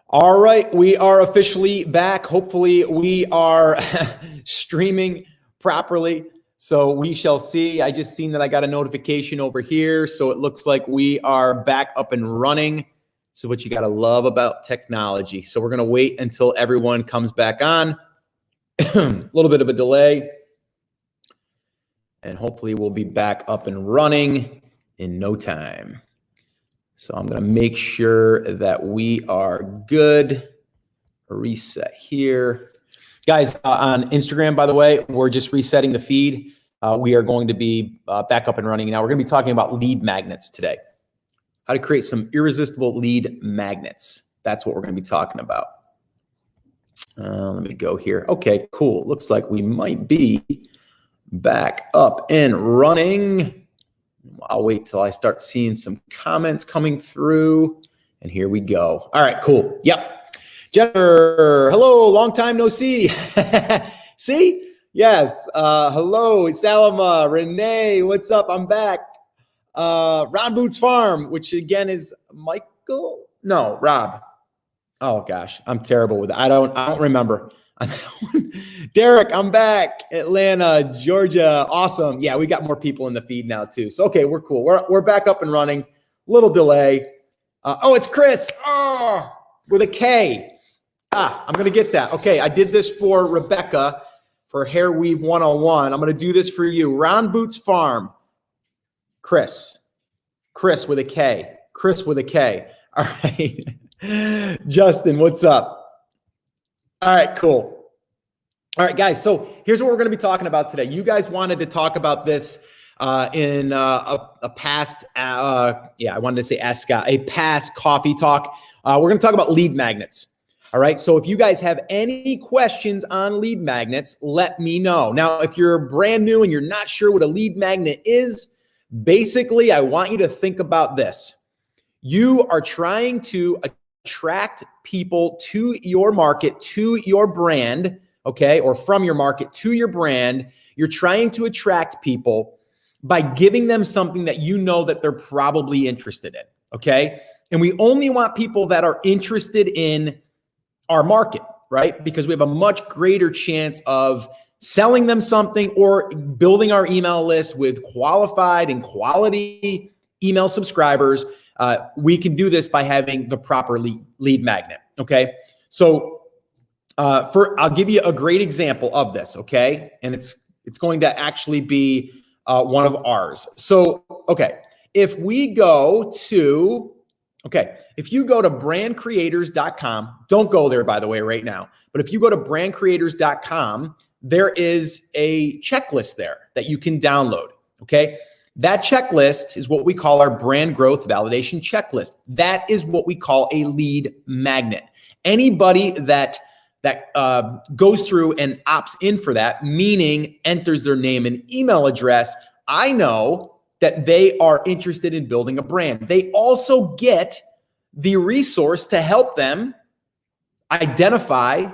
All right, we are officially back. Hopefully we are streaming properly. So we shall see. I just seen that I got a notification over here. So it looks like we are back up and running. So what you got to love about technology. So we're going to wait until everyone comes back on. A little bit of a delay. And hopefully we'll be back up and running in no time. So I'm going to make sure that we are good. Reset here. Guys, on Instagram, by the way, we're just resetting the feed. We are going to be back up and running. Now, we're going to be talking about lead magnets today. How to create some irresistible lead magnets. That's what we're going to be talking about. Let me go here. Okay, cool. Looks like we might be back up and running. I'll wait till I start seeing some comments coming through. And here we go. All right, cool. Yep. Jennifer, hello, long time no see. See? Yes. Hello, Salama, Renee, what's up? I'm back. Ron Boots Farm, which again is Michael? No, Rob. Oh gosh, I'm terrible with it. I don't remember. Derek, I'm back. Atlanta, Georgia. Awesome. Yeah, we got more people in the feed now too. So okay, we're cool. We're back up and running. Little delay. Oh, it's Chris. Oh, with a K. I'm gonna get that. Okay, I did this for Rebecca for Hair Weave 101. I'm gonna do this for you. Round Boots Farm. Chris with a K. Chris with a K. All right. Justin, what's up? All right, cool. All right, guys. So here's what we're going to be talking about today. You guys wanted to talk about this in a past, I wanted to say Ask Scott, a past coffee talk. We're going to talk about lead magnets. All right. So if you guys have any questions on lead magnets, let me know. Now, if you're brand new and you're not sure what a lead magnet is, basically, I want you to think about this. You are trying to attract people to your market, to your brand, okay, or from your market to your brand. You're trying to attract people by giving them something that you know that they're probably interested in, okay? And we only want people that are interested in our market, right? Because we have a much greater chance of selling them something or building our email list with qualified and quality email subscribers. We can do this by having the proper lead magnet, okay? So I'll give you a great example of this, okay? And it's going to actually be one of ours. So, okay, if you go to brandcreators.com, don't go there, by the way, right now. But if you go to brandcreators.com, there is a checklist there that you can download, okay? That checklist is what we call our brand growth validation checklist. That is what we call a lead magnet. Anybody that goes through and opts in for that, meaning enters their name and email address, I know that they are interested in building a brand. They also get the resource to help them identify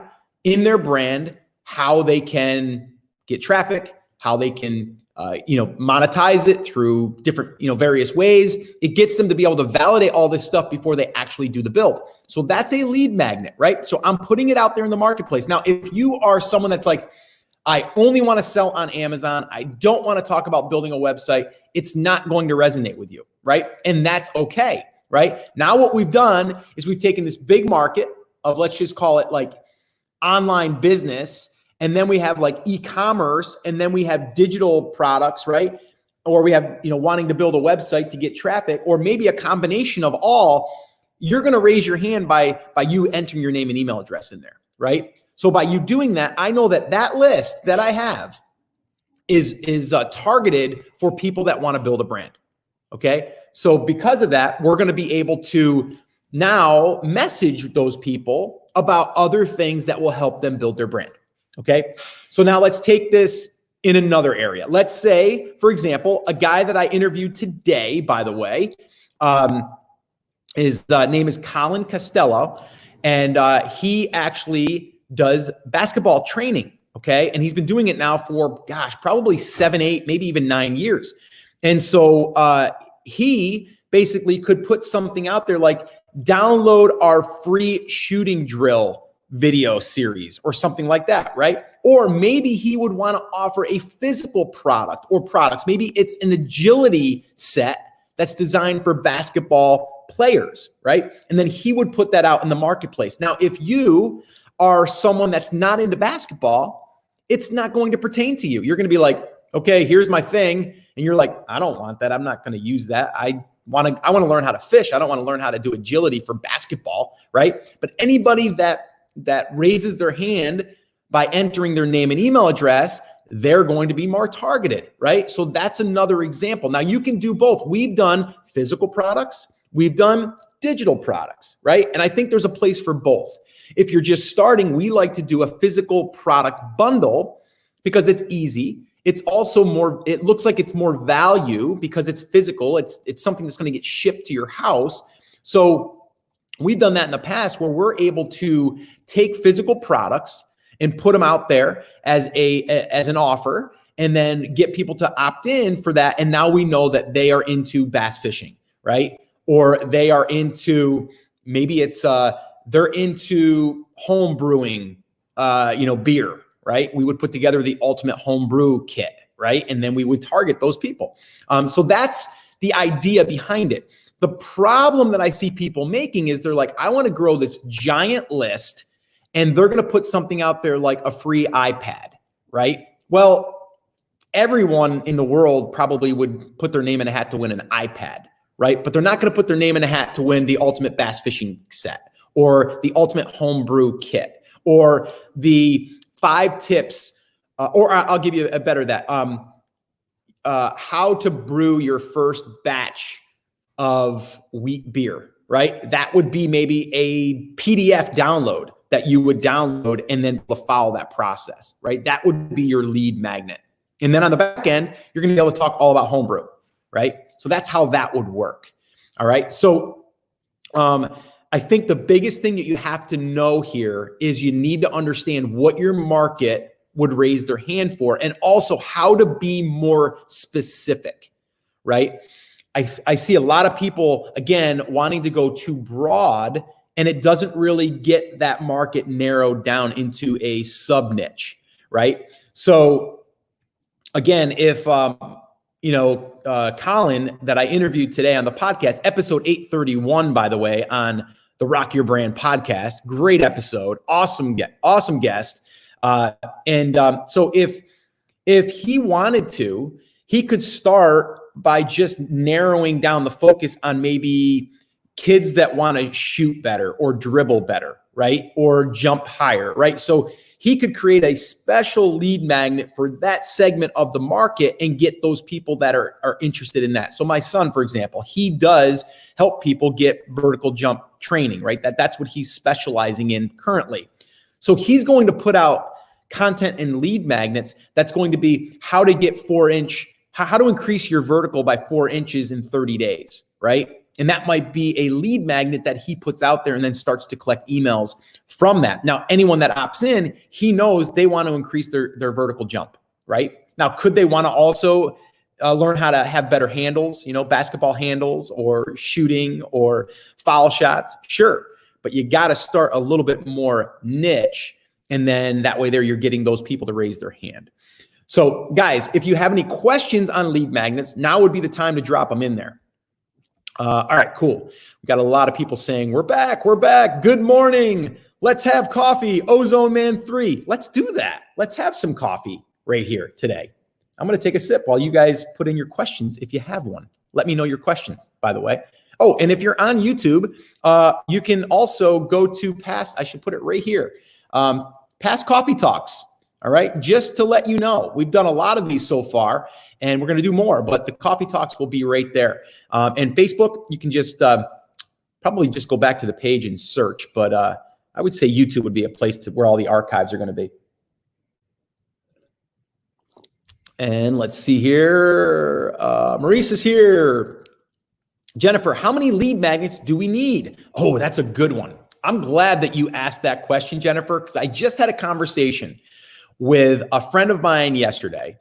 in their brand how they can get traffic, how they can monetize it through different, various ways. It gets them to be able to validate all this stuff before they actually do the build. So that's a lead magnet, right? So I'm putting it out there in the marketplace. Now, if you are someone that's like, I only want to sell on Amazon, I don't want to talk about building a website, it's not going to resonate with you, right? And that's okay, right? Now what we've done is we've taken this big market of, let's just call it like online business, and then we have like e-commerce, and then we have digital products, right? Or we have, wanting to build a website to get traffic, or maybe a combination of all. You're going to raise your hand by you entering your name and email address in there, right? So by you doing that, I know that list that I have is targeted for people that want to build a brand, okay? So because of that, we're going to be able to now message those people about other things that will help them build their brand. Okay, so now let's take this in another area. Let's say, for example, a guy that I interviewed today, by the way, his name is Colin Costello, and he actually does basketball training, okay? And he's been doing it now for, probably 7, 8, maybe even 9 years. And so he basically could put something out there like, download our free shooting drill video series or something like that, right? Or maybe he would want to offer a physical product or products. Maybe it's an agility set that's designed for basketball players, right? And then he would put that out in the marketplace. Now, if you are someone that's not into basketball, it's not going to pertain to you. You're going to be like, okay, here's my thing. And you're like, I don't want that. I'm not going to use that. I want to learn how to fish. I don't want to learn how to do agility for basketball, right? But anybody that raises their hand by entering their name and email address, they're going to be more targeted, right? So that's another example. Now you can do both. We've done physical products. We've done digital products, right? And I think there's a place for both. If you're just starting, we like to do a physical product bundle because it's easy. It's also more, it looks like it's more value because it's physical. It's something that's going to get shipped to your house. So we've done that in the past where we're able to take physical products and put them out there as an offer and then get people to opt in for that. And now we know that they are into bass fishing, right? Or they are into, maybe it's, they're into home brewing, beer, right? We would put together the ultimate home brew kit, right? And then we would target those people. So that's the idea behind it. The problem that I see people making is they're like, I want to grow this giant list, and they're going to put something out there like a free iPad, right? Well, everyone in the world probably would put their name in a hat to win an iPad, right? But they're not going to put their name in a hat to win the ultimate bass fishing set or the ultimate homebrew kit or the 5 tips, or I'll give you a better that, how to brew your first batch of wheat beer, right? That would be maybe a PDF download that you would download and then follow that process, right? That would be your lead magnet. And then on the back end, you're going to be able to talk all about homebrew, right? So that's how that would work. All right. So I think the biggest thing that you have to know here is you need to understand what your market would raise their hand for, and also how to be more specific, right? I see a lot of people, again, wanting to go too broad, and it doesn't really get that market narrowed down into a sub niche, right? So again, if, Colin that I interviewed today on the podcast, episode 831, by the way, on the Rock Your Brand podcast, great episode, awesome guest. So if he wanted to, he could start by just narrowing down the focus on maybe kids that want to shoot better or dribble better, right? Or jump higher, right? So he could create a special lead magnet for that segment of the market and get those people that are interested in that. So my son, for example, he does help people get vertical jump training, right? That's what he's specializing in currently. So he's going to put out content and lead magnets that's going to be how to get 4-inch, how to increase your vertical by 4 inches in 30 days, right? And that might be a lead magnet that he puts out there and then starts to collect emails from that. Now, anyone that opts in, he knows they want to increase their vertical jump, right? Now, could they want to also learn how to have better handles, basketball handles or shooting or foul shots? Sure. But you got to start a little bit more niche. And then that way there, you're getting those people to raise their hand. So guys, if you have any questions on lead magnets, now would be the time to drop them in there. All right, cool. We got a lot of people saying, we're back. Good morning. Let's have coffee. Ozone Man 3. Let's do that. Let's have some coffee right here today. I'm going to take a sip while you guys put in your questions. If you have one, let me know your questions, by the way. Oh, and if you're on YouTube, you can also go to past, I should put it right here, past coffee talks. All right. Just to let you know, we've done a lot of these so far and we're going to do more, but the coffee talks will be right there. And Facebook, you can just probably just go back to the page and search, but I would say YouTube would be a place where all the archives are going to be. And let's see here. Maurice is here. Jennifer, how many lead magnets do we need? Oh, that's a good one. I'm glad that you asked that question, Jennifer, because I just had a conversation with a friend of mine yesterday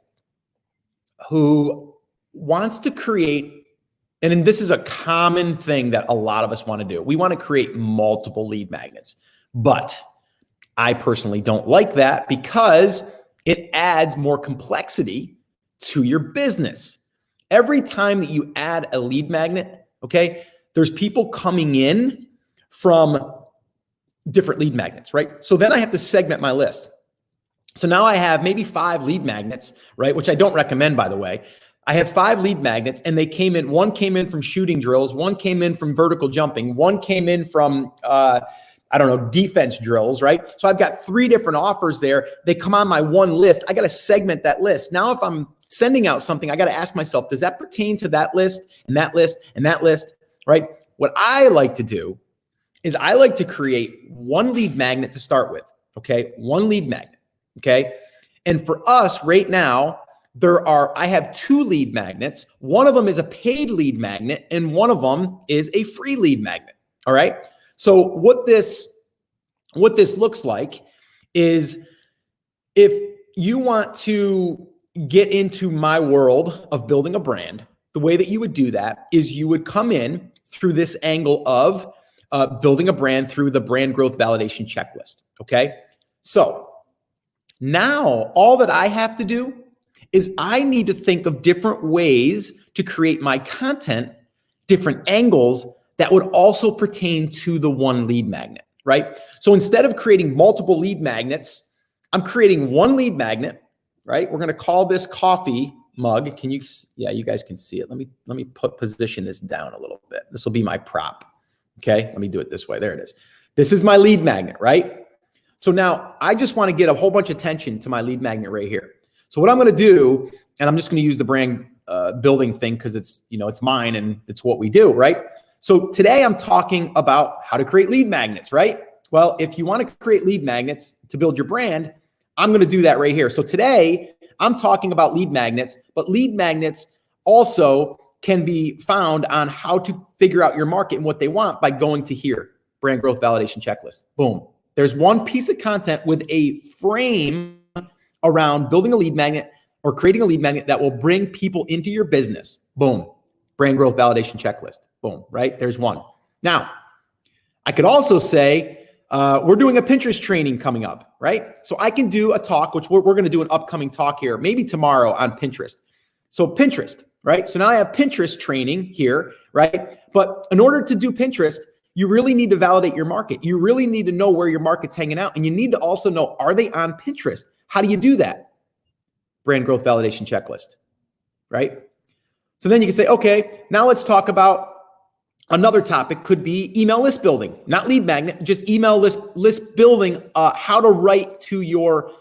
who wants to create And then this is a common thing that a lot of us want to do. We want to create multiple lead magnets, but I personally don't like that because it adds more complexity to your business. Every time that you add a lead magnet, okay, there's people coming in from different lead magnets, right? So then I have to segment my list. So now I have maybe 5 lead magnets, right? Which I don't recommend, by the way. I have 5 lead magnets and they came in, one came in from shooting drills, one came in from vertical jumping, one came in from, defense drills, right? So I've got 3 different offers there. They come on my one list. I got to segment that list. Now, if I'm sending out something, I got to ask myself, does that pertain to that list and that list and that list, right? What I like to do is I like to create one lead magnet to start with, okay? One lead magnet, okay? And for us right now, I have 2 lead magnets. One of them is a paid lead magnet and one of them is a free lead magnet, all right? So what this looks like is if you want to get into my world of building a brand, the way that you would do that is you would come in through this angle of building a brand through the brand growth validation checklist, okay? So now all that I have to do is I need to think of different ways to create my content, different angles that would also pertain to the one lead magnet, right? So instead of creating multiple lead magnets, I'm creating one lead magnet, right? We're gonna call this coffee mug. Can you, yeah, you guys can see it. Let me position this down a little bit. This will be my prop, okay? Let me do it this way, there it is. This is my lead magnet, right? So now I just wanna get a whole bunch of attention to my lead magnet right here. So what I'm gonna do, and I'm just gonna use the brand building thing because it's, it's mine and it's what we do, right? So today I'm talking about how to create lead magnets, right? Well, if you wanna create lead magnets to build your brand, I'm gonna do that right here. So today I'm talking about lead magnets, but lead magnets also can be found on how to figure out your market and what they want by going to here, brand growth validation checklist. Boom. There's one piece of content with a frame around building a lead magnet or creating a lead magnet that will bring people into your business. Boom. Brand growth validation checklist. Boom. Right? There's one. Now, I could also say, we're doing a Pinterest training coming up, right? So I can do a talk, which we're going to do an upcoming talk here, maybe tomorrow on Pinterest. So Pinterest, right? So now I have Pinterest training here, right? But in order to do Pinterest, you really need to validate your market. You really need to know where your market's hanging out. And you need to also know, are they on Pinterest? How do you do that? Brand growth validation checklist, right? So then you can say, okay, now let's talk about another topic. Could be email list building, not lead magnet, just email list building, how to write to your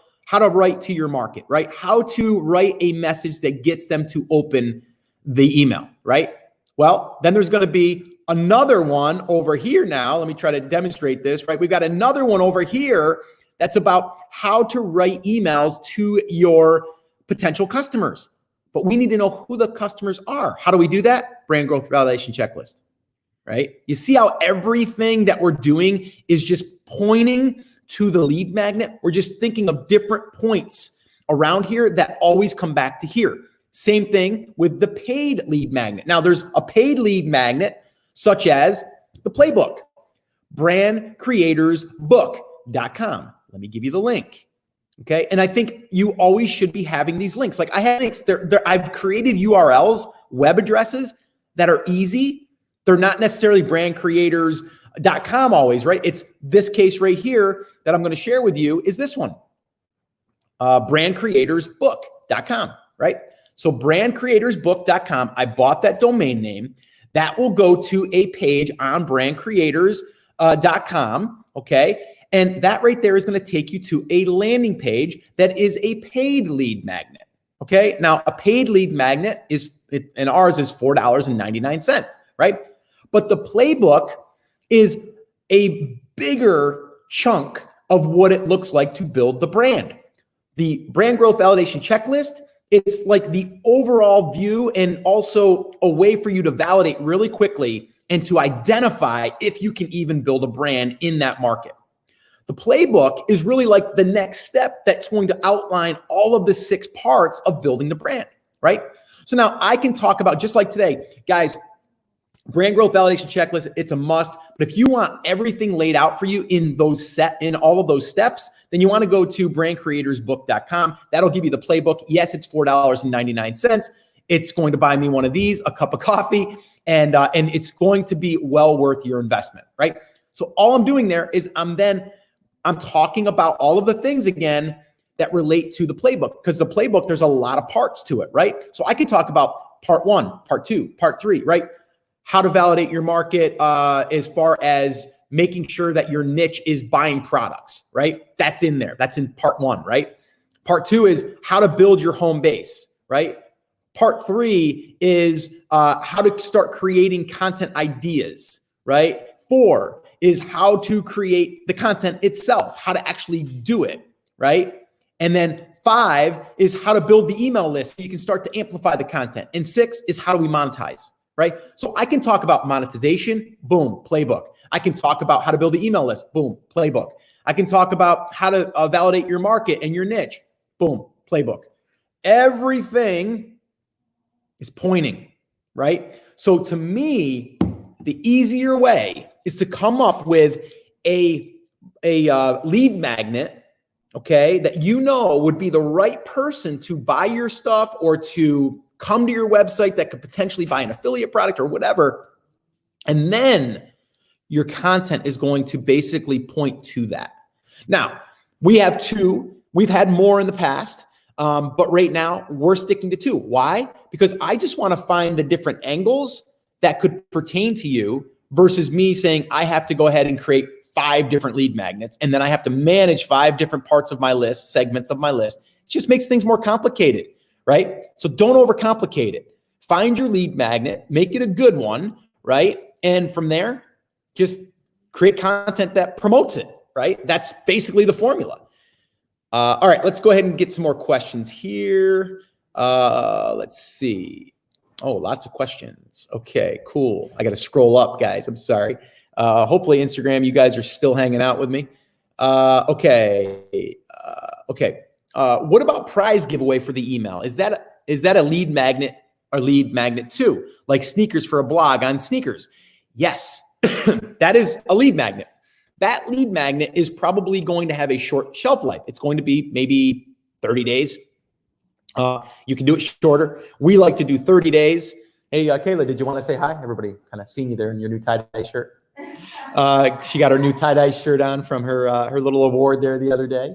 market, right? How to write a message that gets them to open the email, right? Well, then there's going to be another one over here now. Let me try to demonstrate this, right? We've got another one over here that's about how to write emails to your potential customers. But we need to know who the customers are. How do we do that? Brand growth validation checklist, right? You see how everything that we're doing is just pointing to the lead magnet? We're just thinking of different points around here that always come back to here. Same thing with the paid lead magnet. Now there's a paid lead magnet such as the playbook, brandcreatorsbook.com. Let me give you the link. Okay. And I think you always should be having these links. Like I have links there. I've created URLs, web addresses that are easy. They're not necessarily brandcreators.com always, right? It's this case right here that I'm going to share with you is this one, brandcreatorsbook.com, right? So brandcreatorsbook.com, I bought that domain name. That will go to a page on brandcreators.com, okay? And that right there is going to take you to a landing page that is a paid lead magnet, okay? Now, a paid lead magnet and ours is $4.99, right? But the playbook is a bigger chunk of what it looks like to build the brand. The brand growth validation checklist, it's like the overall view and also a way for you to validate really quickly and to identify if you can even build a brand in that market. The playbook is really like the next step that's going to outline all of the 6 parts of building the brand, right? So now I can talk about, just like today, guys, brand growth validation checklist, it's a must. But if you want everything laid out for you in all of those steps, then you want to go to brandcreatorsbook.com. That'll give you the playbook. Yes, it's $4.99. It's going to buy me one of these, a cup of coffee, and it's going to be well worth your investment, right? So all I'm doing there is I'm talking about all of the things again that relate to the playbook, because the playbook, there's a lot of parts to it, right? So I could talk about part 1, part 2, part 3, right? How to validate your market as far as making sure that your niche is buying products, right? That's in there. That's in part 1, right? Part 2 is how to build your home base, right? Part 3 is how to start creating content ideas, right? 4 is how to create the content itself, how to actually do it, right? And then 5 is how to build the email list so you can start to amplify the content. And 6 is how do we monetize, right? So I can talk about monetization, boom, playbook. I can talk about how to build the email list, boom, playbook. I can talk about how to validate your market and your niche, boom, playbook. Everything is pointing, right? So to me, the easier way is to come up with a lead magnet, okay, that you know would be the right person to buy your stuff or to come to your website that could potentially buy an affiliate product or whatever. And then your content is going to basically point to that. Now, we have 2. We've had more in the past, but right now we're sticking to 2. Why? Because I just want to find the different angles that could pertain to you versus me saying I have to go ahead and create 5 different lead magnets and then I have to manage 5 different parts of my list, segments of my list. It just makes things more complicated, right? So don't overcomplicate it. Find your lead magnet, make it a good one, right? And from there, just create content that promotes it, right? That's basically the formula. All right, let's go ahead and get some more questions here. Let's see. Oh, lots of questions. Okay, cool. I got to scroll up, guys. I'm sorry. Hopefully Instagram, you guys are still hanging out with me. Okay. What about prize giveaway for the email? Is that a lead magnet or lead magnet too? Like sneakers for a blog on sneakers? Yes, that is a lead magnet. That lead magnet is probably going to have a short shelf life. It's going to be maybe 30 days. You can do it shorter. We like to do 30 days. Hey, Kayla, did you want to say hi? Everybody kind of seeing you there in your new tie-dye shirt. She got her new tie-dye shirt on from her little award there the other day.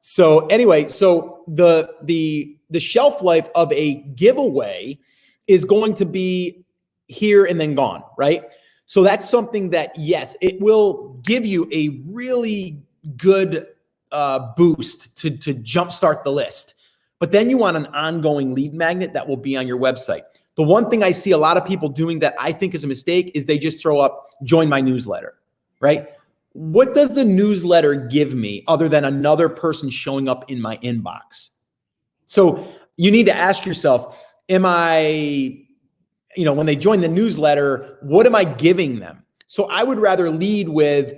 So anyway, so the shelf life of a giveaway is going to be here and then gone, right? So that's something that, yes, it will give you a really good boost to jumpstart the list. But then you want an ongoing lead magnet that will be on your website. The one thing I see a lot of people doing that I think is a mistake is they just throw up, join my newsletter, right? What does the newsletter give me other than another person showing up in my inbox? So you need to ask yourself, am I, when they join the newsletter, what am I giving them? So I would rather lead with,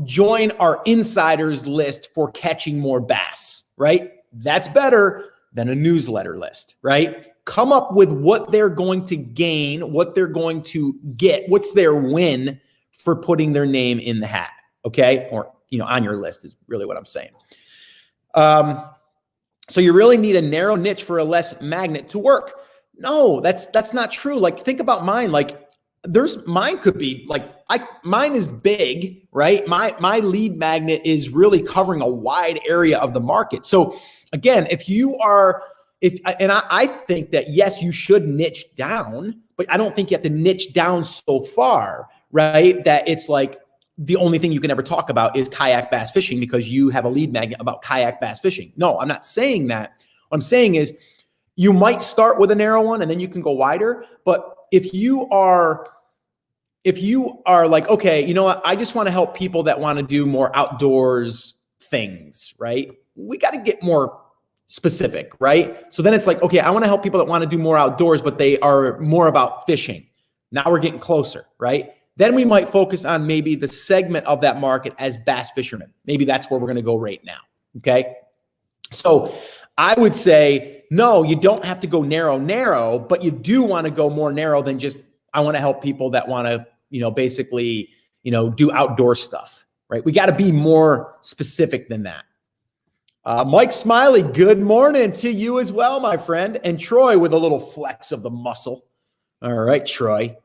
join our insiders list for catching more bass, right? That's better than a newsletter list, right? Come up with what they're going to gain, what they're going to get, what's their win for putting their name in the hat, okay? Or, on your list is really what I'm saying. So you really need a narrow niche for a less magnet to work. No, that's not true. Like, think about mine. Like, mine could be like, mine is big, right? My lead magnet is really covering a wide area of the market. So again, I think that yes, you should niche down, but I don't think you have to niche down so far, right? That it's like the only thing you can ever talk about is kayak bass fishing because you have a lead magnet about kayak bass fishing. No, I'm not saying that. What I'm saying is you might start with a narrow one and then you can go wider. But if you are like, okay, you know what? I just want to help people that want to do more outdoors things, right? We got to get more specific, right? So then it's like, okay, I want to help people that want to do more outdoors, but they are more about fishing. Now we're getting closer, right? Then we might focus on maybe the segment of that market as bass fishermen. Maybe that's where we're going to go right now. Okay. So I would say, no, you don't have to go narrow, but you do want to go more narrow than just, I want to help people that want to, basically, do outdoor stuff, right? We got to be more specific than that. Mike Smiley, good morning to you as well, my friend. And Troy with a little flex of the muscle. All right, Troy.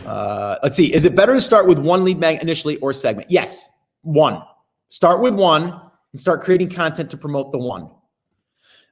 Let's see. Is it better to start with one lead magnet initially or segment? Yes, one. Start with one and start creating content to promote the one.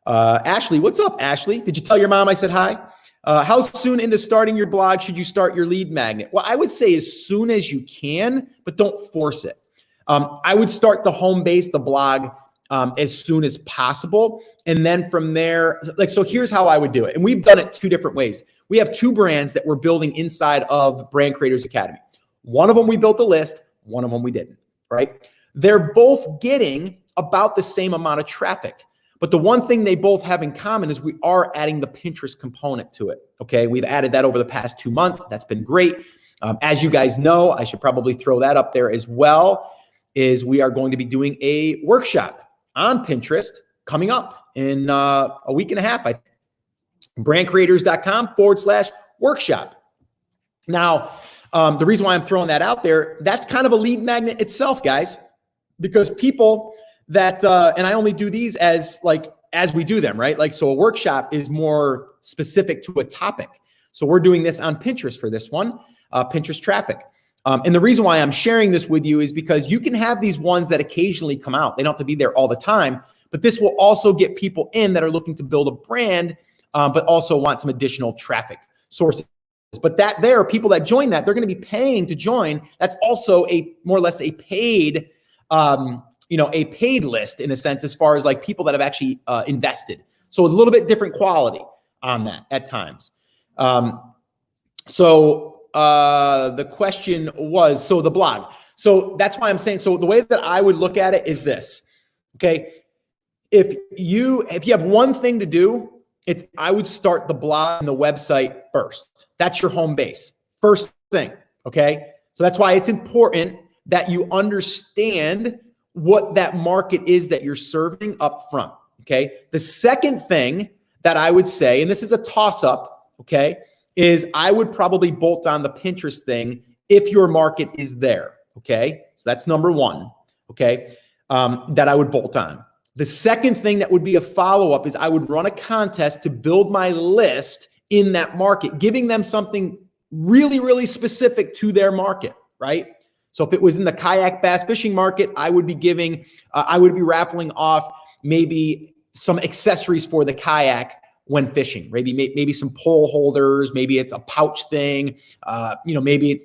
Ashley, what's up, Ashley? Did you tell your mom I said hi? How soon into starting your blog should you start your lead magnet? Well, I would say as soon as you can, but don't force it. I would start the home base, the blog, as soon as possible. And then from there, so here's how I would do it. And we've done it two different ways. We have two brands that we're building inside of Brand Creators Academy. One of them we built a list, one of them we didn't, right? They're both getting about the same amount of traffic. But the one thing they both have in common is we are adding the Pinterest component to it, okay? We've added that over the past 2 months. That's been great. As you guys know, I should probably throw that up there as well, is we are going to be doing a workshop on Pinterest coming up in a week and a half. Brandcreators.com/workshop. Now, the reason why I'm throwing that out there, that's kind of a lead magnet itself, guys, because people that, and I only do these as we do them, right? So a workshop is more specific to a topic. So we're doing this on Pinterest for this one, Pinterest traffic. And the reason why I'm sharing this with you is because you can have these ones that occasionally come out. They don't have to be there all the time, but this will also get people in that are looking to build a brand, but also want some additional traffic sources. But there are people that join that, they're going to be paying to join. That's also more or less a paid, a paid list in a sense, as far as people that have actually invested. So it's a little bit different quality on that at times. The question was, the blog. So that's why I'm saying, so the way that I would look at it is this, okay? If you have one thing to do, I would start the blog and the website first. That's your home base. First thing, okay? So that's why it's important that you understand what that market is that you're serving up front, okay? The second thing that I would say, and this is a toss-up, okay, is I would probably bolt on the Pinterest thing if your market is there, okay? So that's number one, okay, that I would bolt on. The second thing that would be a follow-up is I would run a contest to build my list in that market, giving them something really, really specific to their market, right? So if it was in the kayak bass fishing market, I would be raffling off maybe some accessories for the kayak when fishing. Maybe some pole holders, maybe it's a pouch thing, maybe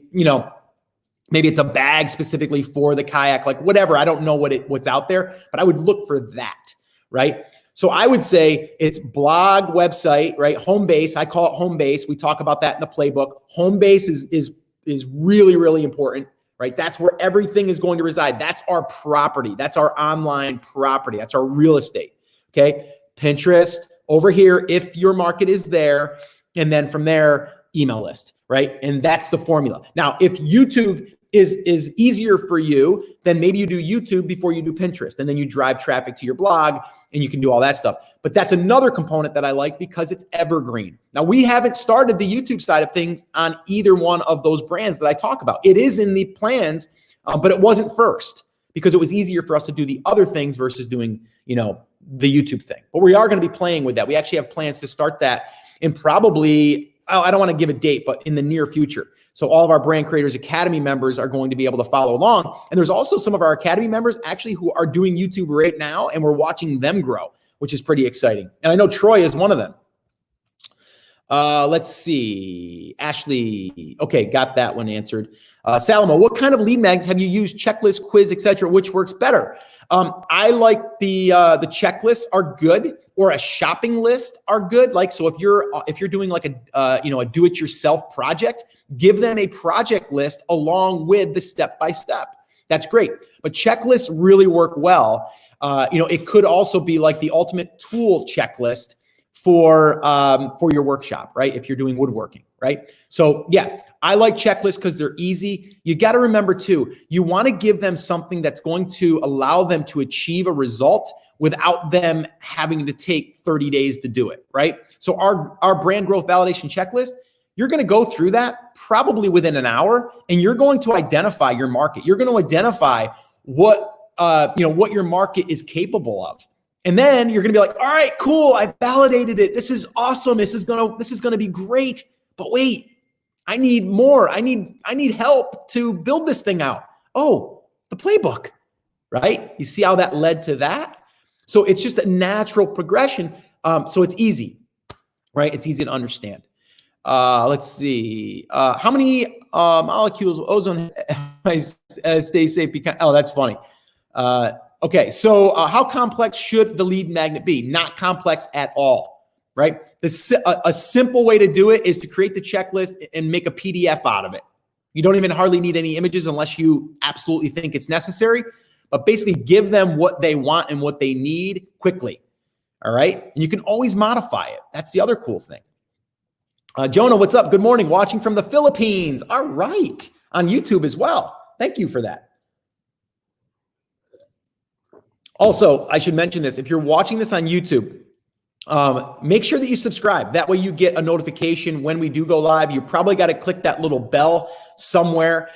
it's a bag specifically for the kayak, whatever. I don't know what's out there, but I would look for that, right? So I would say it's blog, website, right? Home base. I call it home base. We talk about that in the playbook. Home base is really, really important, right? That's where everything is going to reside. That's our property. That's our online property. That's our real estate, okay? Pinterest over here, if your market is there, and then from there, email list, right? And that's the formula. Now, if YouTube is easier for you, then maybe you do YouTube before you do Pinterest, and then you drive traffic to your blog, and you can do all that stuff. But that's another component that I like because it's evergreen. Now, we haven't started the YouTube side of things on either one of those brands that I talk about. It is in the plans, but it wasn't first because it was easier for us to do the other things versus doing, the YouTube thing. But we are going to be playing with that. We actually have plans to start that in probably, I don't want to give a date, but in the near future. So all of our Brand Creators Academy members are going to be able to follow along. And there's also some of our Academy members actually who are doing YouTube right now, and we're watching them grow, which is pretty exciting. And I know Troy is one of them. Let's see. Ashley. Okay, got that one answered. Salamo, what kind of lead mags have you used? Checklist, quiz, etc. Which works better? I like the checklists are good, or a shopping list are good. So if you're doing a do-it-yourself project, give them a project list along with the step-by-step. That's great. But checklists really work well. It could also be like the ultimate tool checklist for your workshop, right? If you're doing woodworking, right? So yeah, I like checklists because they're easy. You got to remember too, you want to give them something that's going to allow them to achieve a result without them having to take 30 days to do it, right? So our brand growth validation checklist, you're going to go through that probably within an hour, and you're going to identify your market. You're going to identify what what your market is capable of. And then you're going to be like, all right, cool. I validated it. This is awesome. This is going to be great. But wait, I need more. I need help to build this thing out. Oh, the playbook, right? You see how that led to that? So it's just a natural progression. So it's easy, right? It's easy to understand. Let's see. How many molecules of ozone stay safe? Oh, that's funny. Okay, so how complex should the lead magnet be? Not complex at all, right? A simple way to do it is to create the checklist and make a PDF out of it. You don't even hardly need any images unless you absolutely think it's necessary, but basically give them what they want and what they need quickly, all right? And you can always modify it. That's the other cool thing. Jonah, what's up? Good morning. Watching from the Philippines. All right. On YouTube as well. Thank you for that. Also, I should mention this. If you're watching this on YouTube, make sure that you subscribe. That way you get a notification when we do go live. You probably got to click that little bell somewhere.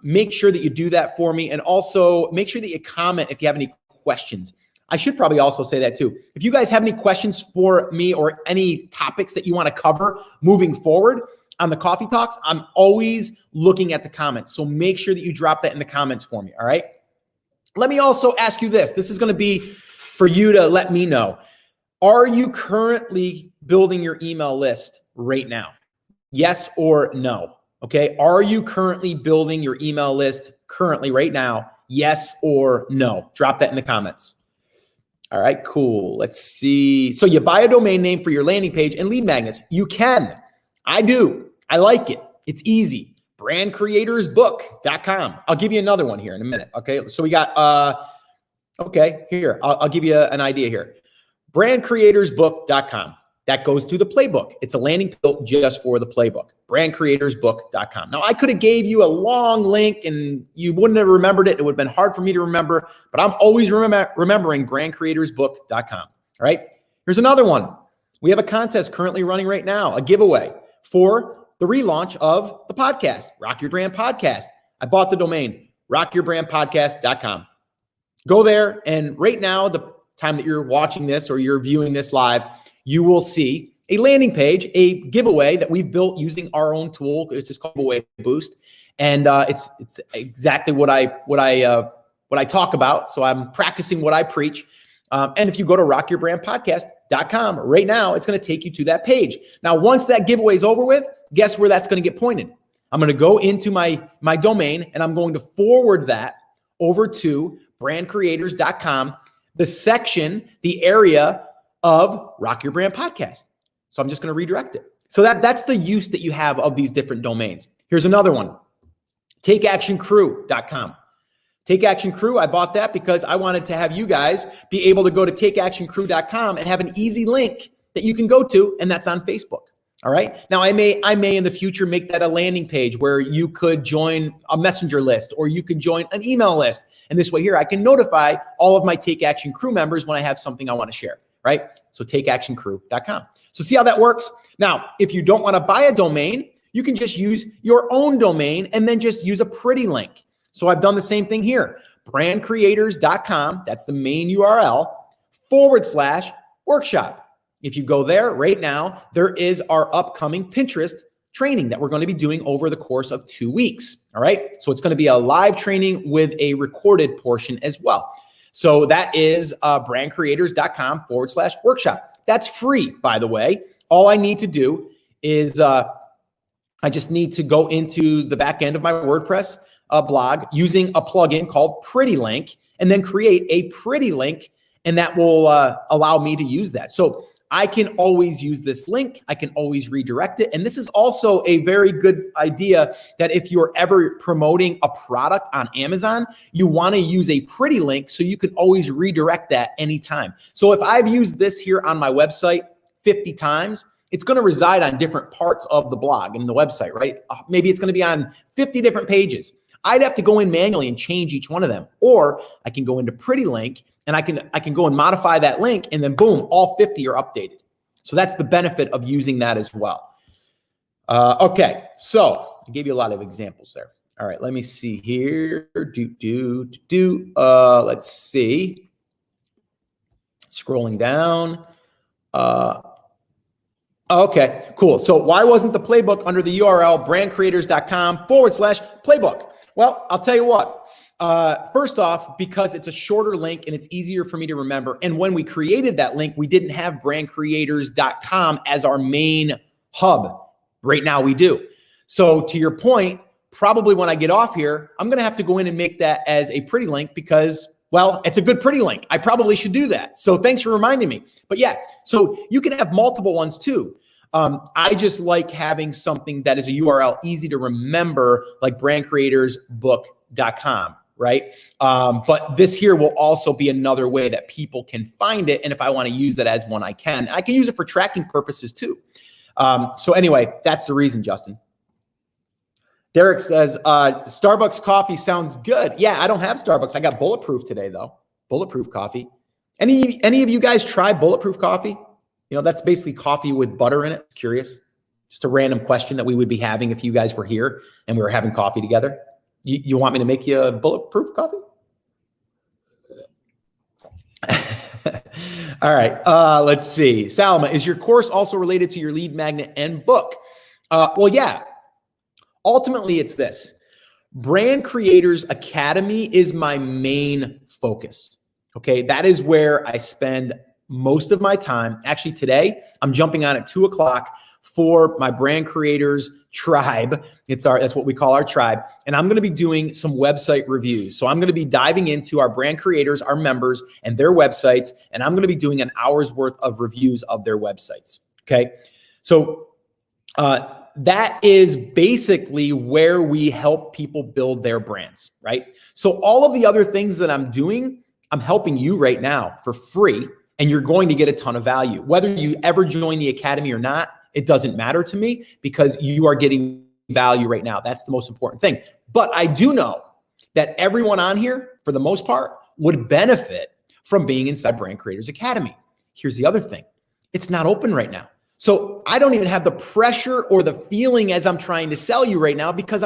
Make sure that you do that for me. And also make sure that you comment if you have any questions. I should probably also say that too. If you guys have any questions for me or any topics that you want to cover moving forward on the Coffee Talks, I'm always looking at the comments. So make sure that you drop that in the comments for me. All right. Let me also ask you this. This is going to be for you to let me know. Are you currently building your email list right now? Yes or no? Okay. Are you currently building your email list currently right now? Yes or no? Drop that in the comments. All right, cool. Let's see. So you buy a domain name for your landing page and lead magnets. You can. I do. I like it. It's easy. Brandcreatorsbook.com. I'll give you another one here in a minute. Okay. So we got, okay, here. I'll give you an idea here. Brandcreatorsbook.com. That goes to the playbook. It's a landing built just for the playbook. Brandcreatorsbook.com. Now, I could have gave you a long link and you wouldn't have remembered it. It would have been hard for me to remember, but I'm always remembering brandcreatorsbook.com. All right. Here's another one. We have a contest currently running right now, a giveaway for the relaunch of the podcast, Rock Your Brand Podcast. I bought the domain, rockyourbrandpodcast.com. Go there. And right now, the time that you're watching this or you're viewing this live, you will see a landing page, a giveaway that we've built using our own tool. It's just called Giveaway Boost, and it's exactly what I talk about. So I'm practicing what I preach. And if you go to rockyourbrandpodcast.com right now, it's going to take you to that page. Now, once that giveaway is over with, guess where that's going to get pointed? I'm going to go into my domain and I'm going to forward that over to brandcreators.com, the section, the area of Rock Your Brand Podcast. So I'm just going to redirect it. So that's the use that you have of these different domains. Here's another one, takeactioncrew.com. Take Action Crew, I bought that because I wanted to have you guys be able to go to takeactioncrew.com and have an easy link that you can go to, and that's on Facebook. All right. Now I may in the future make that a landing page where you could join a messenger list or you can join an email list. And this way here, I can notify all of my Take Action Crew members when I have something I want to share, right? So takeactioncrew.com. So see how that works? Now, if you don't want to buy a domain, you can just use your own domain and then just use a pretty link. So I've done the same thing here, brandcreators.com. That's the main URL /workshop. If you go there right now, there is our upcoming Pinterest training that we're going to be doing over the course of 2 weeks. All right. So it's going to be a live training with a recorded portion as well. So that is brandcreators.com /workshop. That's free, by the way. All I need to do is I just need to go into the back end of my WordPress blog using a plugin called Pretty Link and then create a pretty link, and that will allow me to use that. So I can always use this link. I can always redirect it. And this is also a very good idea that if you're ever promoting a product on Amazon, you want to use a pretty link so you can always redirect that anytime. So if I've used this here on my website 50 times, it's going to reside on different parts of the blog and the website, right? Maybe it's going to be on 50 different pages. I'd have to go in manually and change each one of them. Or I can go into Pretty Link and I can go and modify that link, and then boom, all 50 are updated. So that's the benefit of using that as well. Okay, so I gave you a lot of examples there. All right, let me see here. Let's see. Scrolling down. Okay, cool. So why wasn't the playbook under the URL brandcreators.com/playbook? Well, I'll tell you what. First off, because it's a shorter link and it's easier for me to remember. And when we created that link, we didn't have brandcreators.com as our main hub. Right now we do. So to your point, probably when I get off here, I'm going to have to go in and make that as a pretty link because, well, it's a good pretty link. I probably should do that. So thanks for reminding me. But yeah, so you can have multiple ones too. I just like having something that is a URL easy to remember, like brandcreatorsbook.com, right? But this here will also be another way that people can find it. And if I want to use that as one, I can use it for tracking purposes too. So anyway, that's the reason, Justin. Derek says, Starbucks coffee sounds good. Yeah, I don't have Starbucks. I got Bulletproof today though. Bulletproof coffee. Any of you guys try Bulletproof coffee? You know, that's basically coffee with butter in it. Curious. Just a random question that we would be having if you guys were here and we were having coffee together. You want me to make you a Bulletproof coffee? All right. Let's see. Salma, is your course also related to your lead magnet and book? Well, yeah. Ultimately, it's this. Brand Creators Academy is my main focus. Okay. That is where I spend most of my time. Actually, today I'm jumping on at 2 o'clock for my Brand Creators tribe. That's what we call our tribe. And I'm going to be doing some website reviews. So I'm going to be diving into our brand creators, our members, and their websites. And I'm going to be doing an hour's worth of reviews of their websites. Okay. So that is basically where we help people build their brands, right? So all of the other things that I'm doing, I'm helping you right now for free, and you're going to get a ton of value. Whether you ever join the academy or not, it doesn't matter to me because you are getting value right now. That's the most important thing. But I do know that everyone on here, for the most part, would benefit from being inside Brand Creators Academy. Here's the other thing. It's not open right now. So I don't even have the pressure or the feeling as I'm trying to sell you right now because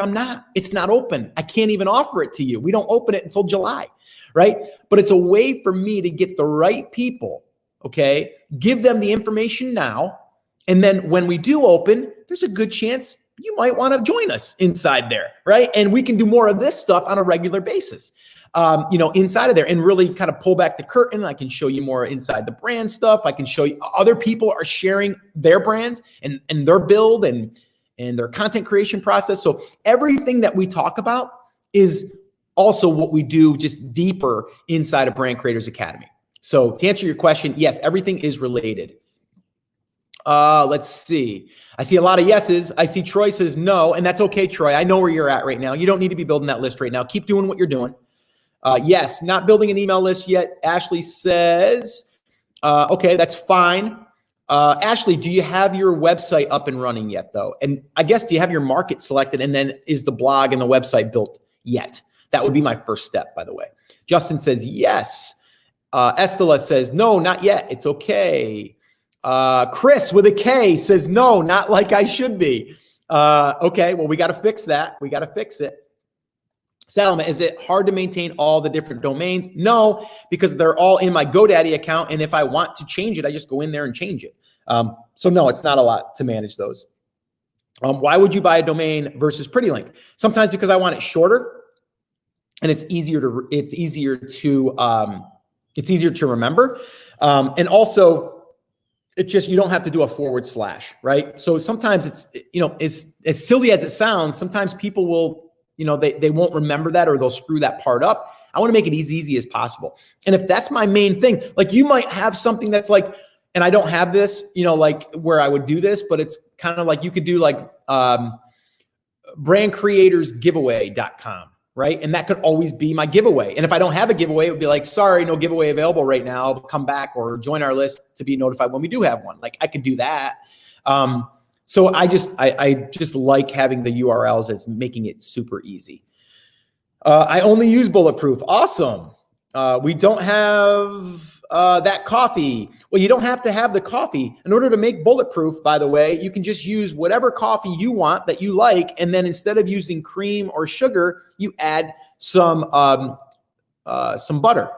it's not open. I can't even offer it to you. We don't open it until July, right? But it's a way for me to get the right people, okay? Give them the information now. And then when we do open, there's a good chance you might want to join us inside there, right? And we can do more of this stuff on a regular basis, inside of there and really kind of pull back the curtain. I can show you more inside the brand stuff. I can show you other people are sharing their brands and their build and their content creation process. So everything that we talk about is also what we do just deeper inside of Brand Creators Academy. So to answer your question, yes, everything is related. Let's see. I see a lot of yeses. I see Troy says no, and that's okay, Troy. I know where you're at right now. You don't need to be building that list right now. Keep doing what you're doing. Yes, not building an email list yet. Ashley says, okay, that's fine. Ashley, do you have your website up and running yet though? And I guess, do you have your market selected and then is the blog and the website built yet? That would be my first step, by the way. Justin says yes. Estela says no, not yet. It's okay. Chris with a K says no, not like I should be. Okay, well, we got to fix that. We got to fix it. Salma, is it hard to maintain all the different domains? No, because they're all in my GoDaddy account. And if I want to change it, I just go in there and change it. So no, it's not a lot to manage those. Why would you buy a domain versus PrettyLink? Sometimes because I want it shorter and it's easier to remember. And also, it's just, you don't have to do a /, right? So sometimes it's, as silly as it sounds, sometimes people will, they won't remember that or they'll screw that part up. I want to make it as easy as possible. And if that's my main thing, like you might have something that's like, and I don't have this, like where I would do this, but it's kind of like you could do like brandcreatorsgiveaway.com. Right? And that could always be my giveaway. And if I don't have a giveaway, it would be like, sorry, no giveaway available right now. Come back or join our list to be notified when we do have one. Like I could do that. So I just like having the URLs as making it super easy. I only use Bulletproof. Awesome. We don't have that coffee. Well, you don't have to have the coffee. In order to make bulletproof, by the way, you can just use whatever coffee you want that you like. And then instead of using cream or sugar, you add some butter.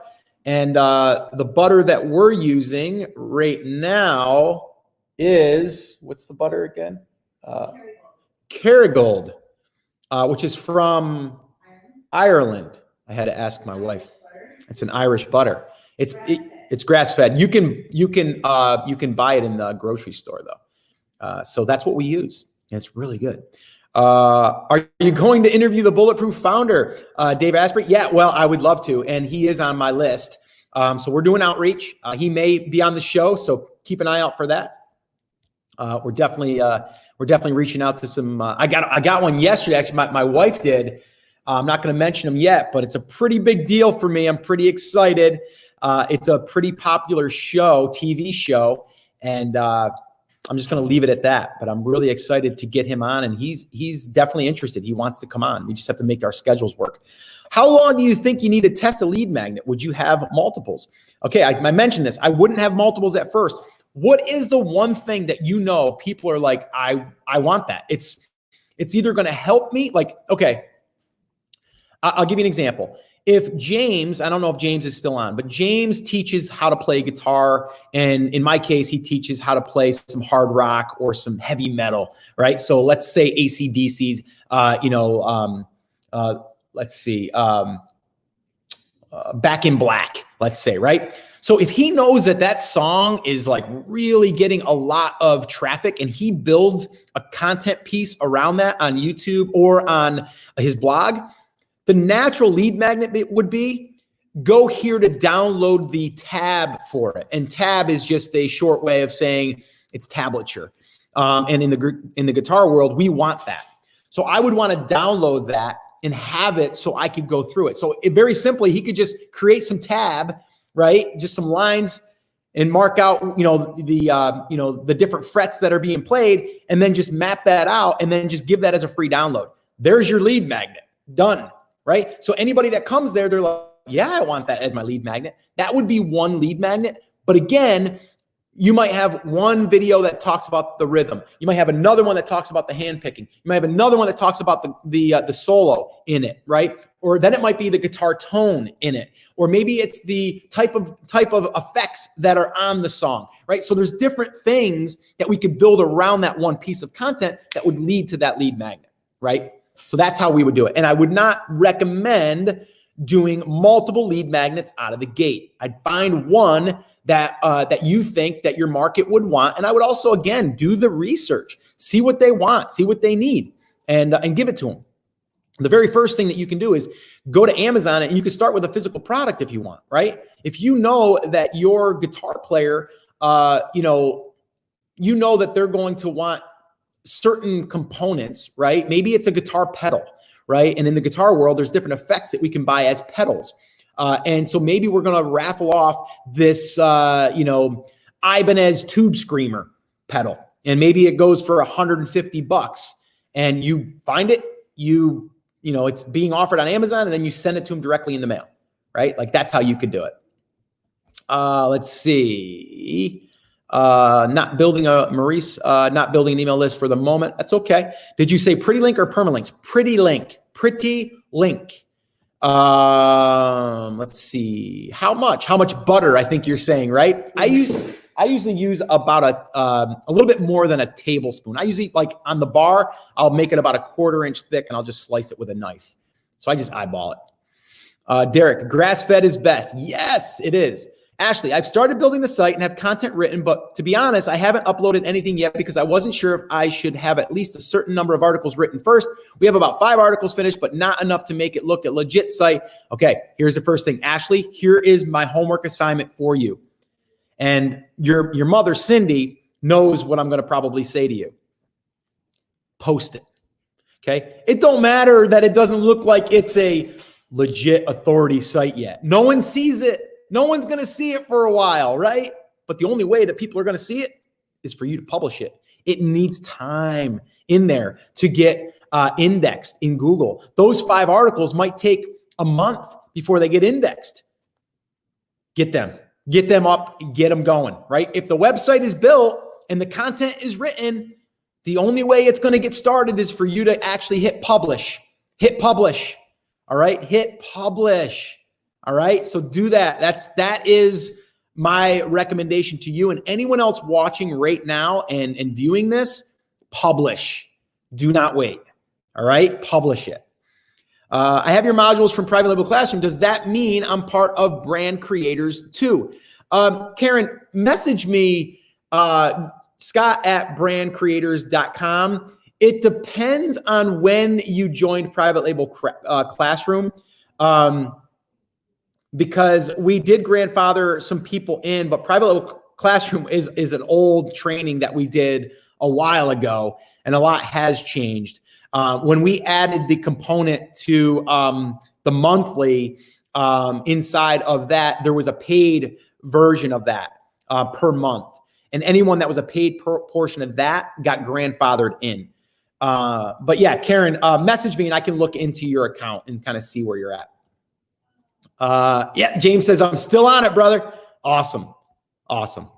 And the butter that we're using right now is, what's the butter again? Kerrygold, which is from Ireland. I had to ask my wife. It's an Irish butter. It's grass fed. You can buy it in the grocery store though. So that's what we use. And it's really good. Are you going to interview the Bulletproof founder, Dave Asprey? Yeah, well, I would love to, and he is on my list. So we're doing outreach. He may be on the show, so keep an eye out for that. We're definitely reaching out to some. I got one yesterday. Actually, my wife did. I'm not going to mention them yet, but it's a pretty big deal for me. I'm pretty excited. It's a pretty popular TV show, and I'm just going to leave it at that. But I'm really excited to get him on, and he's definitely interested. He wants to come on. We just have to make our schedules work. How long do you think you need to test a lead magnet? Would you have multiples? Okay, I mentioned this. I wouldn't have multiples at first. What is the one thing that people are like, I want that? It's either going to help me, like, okay, I'll give you an example. If James, I don't know if James is still on, but James teaches how to play guitar. And in my case, he teaches how to play some hard rock or some heavy metal, right? So let's say AC/DC's, let's see, Back in Black, let's say, right? So if he knows that song is like really getting a lot of traffic and he builds a content piece around that on YouTube or on his blog, the natural lead magnet would be go here to download the tab for it. And tab is just a short way of saying it's tablature. And in the guitar world, we want that. So I would want to download that and have it so I could go through it. So very simply, he could just create some tab, right? Just some lines and mark out, the different frets that are being played, and then just map that out and then just give that as a free download. There's your lead magnet, done, right? So anybody that comes there, they're like, yeah, I want that as my lead magnet. That would be one lead magnet. But again, you might have one video that talks about the rhythm. You might have another one that talks about the hand picking. You might have another one that talks about the solo in it, right? Or then it might be the guitar tone in it. Or maybe it's the type of effects that are on the song, right? So there's different things that we could build around that one piece of content that would lead to that lead magnet, right? So that's how we would do it. And I would not recommend doing multiple lead magnets out of the gate. I'd find one that you think that your market would want. And I would also, again, do the research, see what they want, see what they need, and give it to them. The very first thing that you can do is go to Amazon, and you can start with a physical product if you want, right? If you know that your guitar player, you know that they're going to want certain components, right? Maybe it's a guitar pedal, right? And in the guitar world, there's different effects that we can buy as pedals. And so maybe we're going to raffle off this, Ibanez Tube Screamer pedal, and maybe it goes for $150, and you find it, it's being offered on Amazon, and then you send it to them directly in the mail, right? Like that's how you could do it. Let's see. Not building not building an email list for the moment. That's okay. Did you say Pretty Link or Permalinks? Pretty Link. Let's see. How much butter? I think you're saying, right? I usually use about a little bit more than a tablespoon. I usually, like on the bar, I'll make it about 1/4 inch thick, and I'll just slice it with a knife. So I just eyeball it. Derek, grass-fed is best. Yes, it is. Ashley, I've started building the site and have content written, but to be honest, I haven't uploaded anything yet because I wasn't sure if I should have at least a certain number of articles written first. We have about 5 articles finished, but not enough to make it look a legit site. Okay, here's the first thing. Ashley, here is my homework assignment for you. And your mother, Cindy, knows what I'm going to probably say to you. Post it, okay? It don't matter that it doesn't look like it's a legit authority site yet. No one sees it. No one's going to see it for a while, right? But the only way that people are going to see it is for you to publish it. It needs time in there to get indexed in Google. Those 5 articles might take a month before they get indexed. get them up, get them going, right? If the website is built and the content is written, the only way it's going to get started is for you to actually hit publish. Hit publish. All right. Hit publish. All right. So do that. That is my recommendation to you and anyone else watching right now and viewing this. Publish. Do not wait. All right. Publish it. I have your modules from Private Label Classroom. Does that mean I'm part of brand creators too? Karen, message me, Scott@brandcreators.com. It depends on when you joined Private Label Classroom, because we did grandfather some people in, but Private Label Classroom is an old training that we did a while ago, and a lot has changed. When we added the component to the monthly, inside of that, there was a paid version of that per month. And anyone that was a paid portion of that got grandfathered in. But yeah, Karen, message me and I can look into your account and kind of see where you're at. Yeah, James says, I'm still on it, brother. Awesome. Awesome.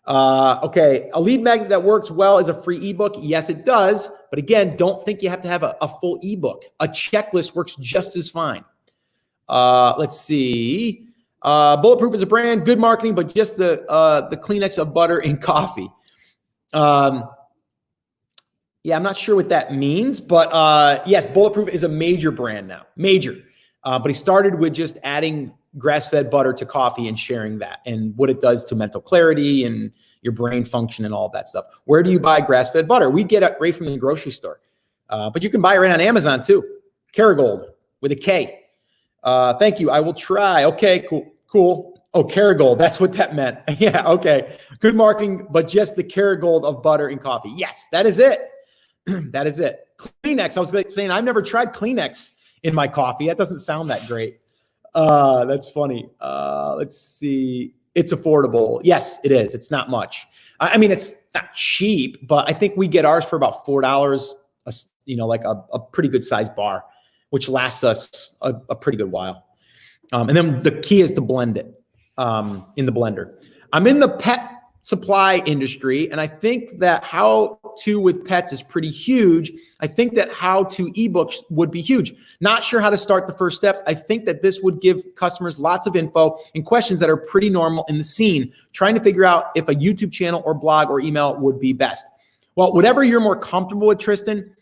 Okay, a lead magnet that works well is a free ebook. Yes, it does. But again, don't think you have to have a full ebook. A checklist works just as fine. Let's see. Bulletproof is a brand, good marketing, but just the Kleenex of butter and coffee. Yeah, I'm not sure what that means, but yes, Bulletproof is a major brand now, major. But he started with just adding grass-fed butter to coffee and sharing that and what it does to mental clarity and your brain function and all of that stuff. Where do you buy grass-fed butter? We get it right from the grocery store, but you can buy it right on Amazon too. Kerrygold with a K. Thank you. I will try. Okay, cool. Oh, Kerrygold. That's what that meant. Yeah. Okay. Good marketing, but just the Kerrygold of butter and coffee. Yes, that is it. That is it. Kleenex. I was saying I've never tried Kleenex in my coffee. That doesn't sound that great. That's funny. Let's see. It's affordable. Yes, it is. It's not much. I mean, it's not cheap, but I think we get ours for about $4. Like a pretty good sized bar, which lasts us a pretty good while. And then the key is to blend it in the blender. I'm in the pet supply industry, and I think that how to with pets is pretty huge. I think that how to ebooks would be huge. Not sure how to start the first steps. I think that this would give customers lots of info and questions that are pretty normal in the scene, trying to figure out if a YouTube channel or blog or email would be best. Well, whatever you're more comfortable with, Tristan.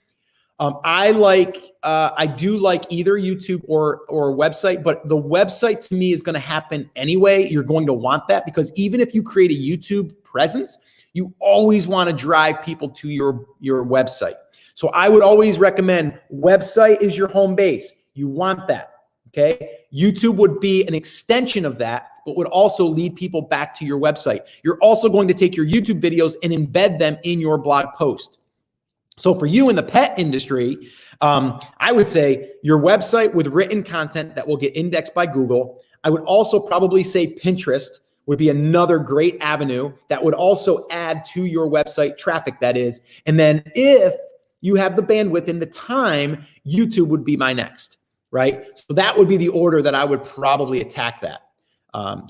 I do like either YouTube or website, but the website to me is going to happen anyway. You're going to want that because even if you create a YouTube presence, you always want to drive people to your website. So I would always recommend website is your home base. You want that. Okay. YouTube would be an extension of that, but would also lead people back to your website. You're also going to take your YouTube videos and embed them in your blog post. So for you in the pet industry, I would say your website with written content that will get indexed by Google. I would also probably say Pinterest would be another great avenue that would also add to your website traffic, that is. And then if you have the bandwidth and the time, YouTube would be my next, right? So that would be the order that I would probably attack that.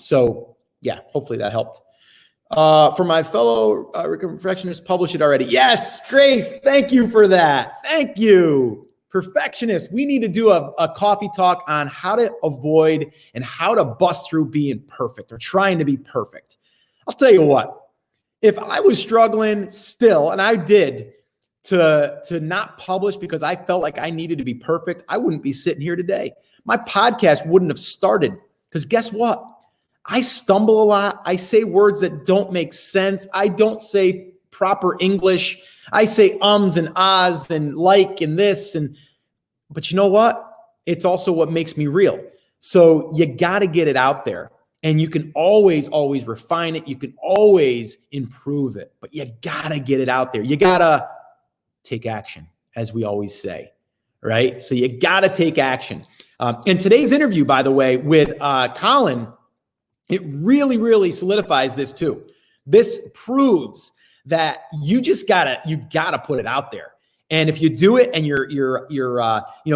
So yeah, hopefully that helped. For my fellow perfectionists, publish it already. Yes, Grace, thank you for that. Thank you. Perfectionists, we need to do a coffee talk on how to avoid and how to bust through being perfect or trying to be perfect. I'll tell you what, if I was struggling still, and I did, to not publish because I felt like I needed to be perfect, I wouldn't be sitting here today. My podcast wouldn't have started because guess what? I stumble a lot. I say words that don't make sense. I don't say proper English. I say ums and ahs and like and this but you know what? It's also what makes me real. So you got to get it out there, and you can always refine it. You can always improve it, but you got to get it out there. You got to take action, as we always say, right? So you got to take action. In today's interview, by the way, with Colin, it really solidifies this too. This proves that you gotta put it out there. And if you do it and you're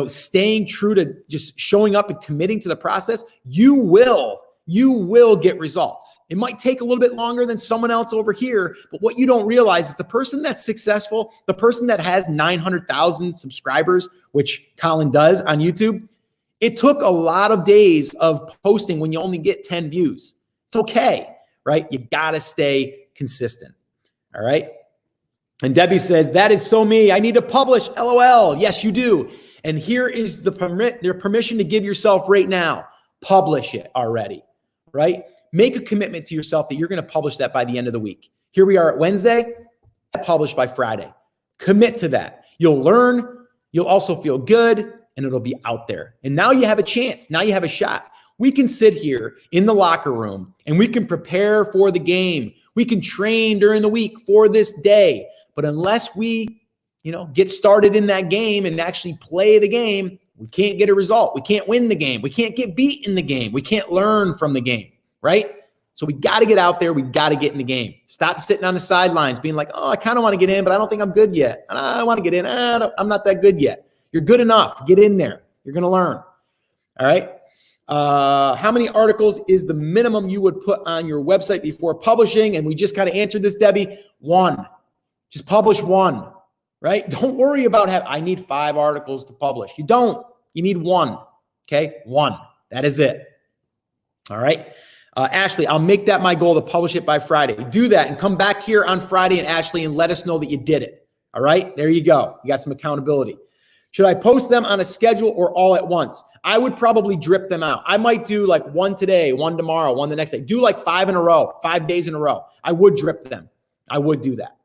staying true to just showing up and committing to the process, you will you will get results. It might take a little bit longer than someone else over here, but what you don't realize is the person that's successful, the person that has 900,000 subscribers, which Colin does on YouTube, it took a lot of days of posting when you only get 10 views. It's okay, right? You gotta stay consistent, all right? And Debbie says, that is so me. I need to publish, LOL. Yes, you do. And here is the permission to give yourself right now. Publish it already, right? Make a commitment to yourself that you're going to publish that by the end of the week. Here we are at Wednesday, publish by Friday. Commit to that. You'll learn, you'll also feel good, and it'll be out there. And now you have a chance. Now you have a shot. We can sit here in the locker room and we can prepare for the game. We can train during the week for this day. But unless we, get started in that game and actually play the game, we can't get a result. We can't win the game. We can't get beat in the game. We can't learn from the game, right? So we got to get out there. We got to get in the game. Stop sitting on the sidelines being like, oh, I kind of want to get in, but I don't think I'm good yet. I want to get in. I'm not that good yet. You're good enough. Get in there. You're going to learn. All right. How many articles is the minimum you would put on your website before publishing? And we just kind of answered this, Debbie. 1. Just publish 1, right? Don't worry about I need 5 articles to publish. You don't. You need 1. Okay. 1. That is it. All right. Ashley, I'll make that my goal to publish it by Friday. Do that and come back here on Friday, and Ashley, and let us know that you did it. All right. There you go. You got some accountability. Should I post them on a schedule or all at once? I would probably drip them out. I might do like 1 today, 1 tomorrow, 1 the next day. Do like 5 in a row, 5 days in a row. I would drip them. I would do that.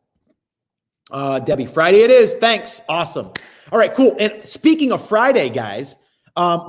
Debbie, Friday it is. Thanks. Awesome. All right, cool. And speaking of Friday, guys,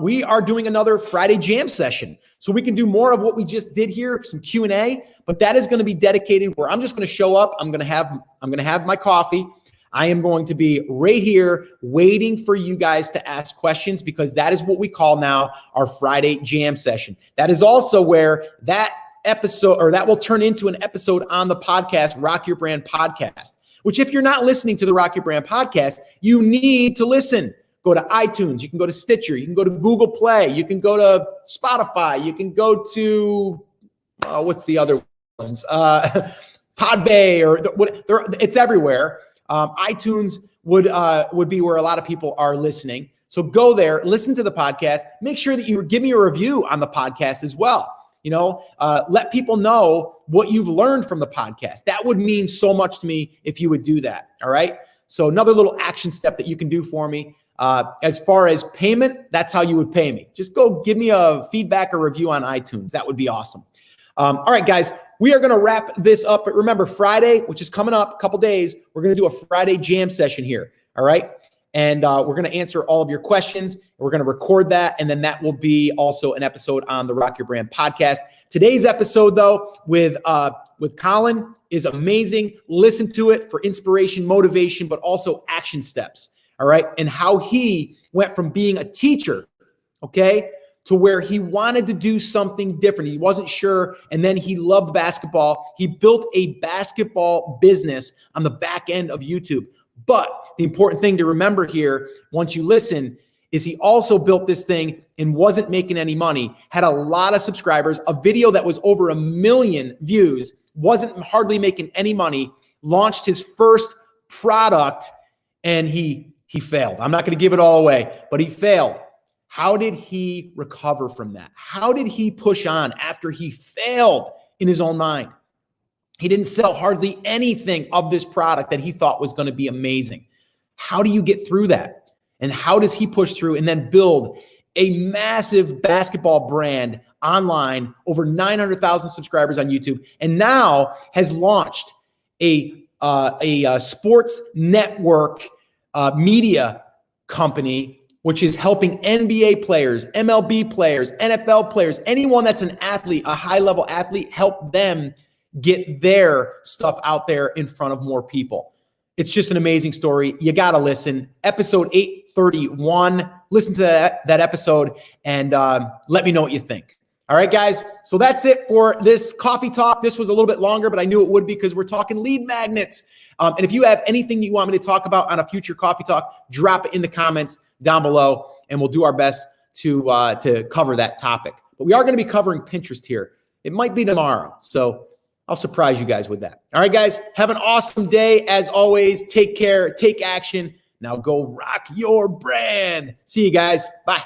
we are doing another Friday jam session. So we can do more of what we just did here, some Q&A, but that is going to be dedicated where I'm just going to show up. I'm going to have my coffee. I am going to be right here waiting for you guys to ask questions, because that is what we call now our Friday jam session. That is also where that episode, or that will turn into an episode on the podcast, Rock Your Brand Podcast, which if you're not listening to the Rock Your Brand Podcast, you need to listen. Go to iTunes. You can go to Stitcher. You can go to Google Play. You can go to Spotify. You can go to, what's the other ones? Podbay, or it's everywhere. iTunes would be where a lot of people are listening. So go there, listen to the podcast. Make sure that you give me a review on the podcast as well. Let people know what you've learned from the podcast. That would mean so much to me if you would do that. All right. So another little action step that you can do for me. As far as payment, that's how you would pay me. Just go give me a feedback or review on iTunes. That would be awesome. All right, guys, we are going to wrap this up. But remember, Friday, which is coming up a couple days, we're going to do a Friday jam session here. All right. And we're going to answer all of your questions. We're going to record that. And then that will be also an episode on the Rock Your Brand podcast. Today's episode, though, with Colin is amazing. Listen to it for inspiration, motivation, but also action steps. All right. And how he went from being a teacher, okay, to where he wanted to do something different. He wasn't sure. And then he loved basketball. He built a basketball business on the back end of YouTube. But the important thing to remember here, once you listen, is he also built this thing and wasn't making any money, had a lot of subscribers, a video that was over 1 million views, wasn't hardly making any money, launched his first product, and he failed. I'm not going to give it all away, but he failed. How did he recover from that? How did he push on after he failed in his own mind? He didn't sell hardly anything of this product that he thought was going to be amazing. How do you get through that? And how does he push through and then build a massive basketball brand online, over 900,000 subscribers on YouTube, and now has launched a sports network media company, which is helping NBA players, MLB players, NFL players, anyone that's an athlete, a high-level athlete, help them get their stuff out there in front of more people. It's just an amazing story. You got to listen. Episode 831. Listen to that episode and let me know what you think. All right, guys. So that's it for this coffee talk. This was a little bit longer, but I knew it would be because we're talking lead magnets. And if you have anything you want me to talk about on a future coffee talk, drop it in the comments down below, and we'll do our best to cover that topic. But we are going to be covering Pinterest here. It might be tomorrow. So I'll surprise you guys with that. All right, guys, have an awesome day. As always, take care, take action. Now go rock your brand. See you guys. Bye.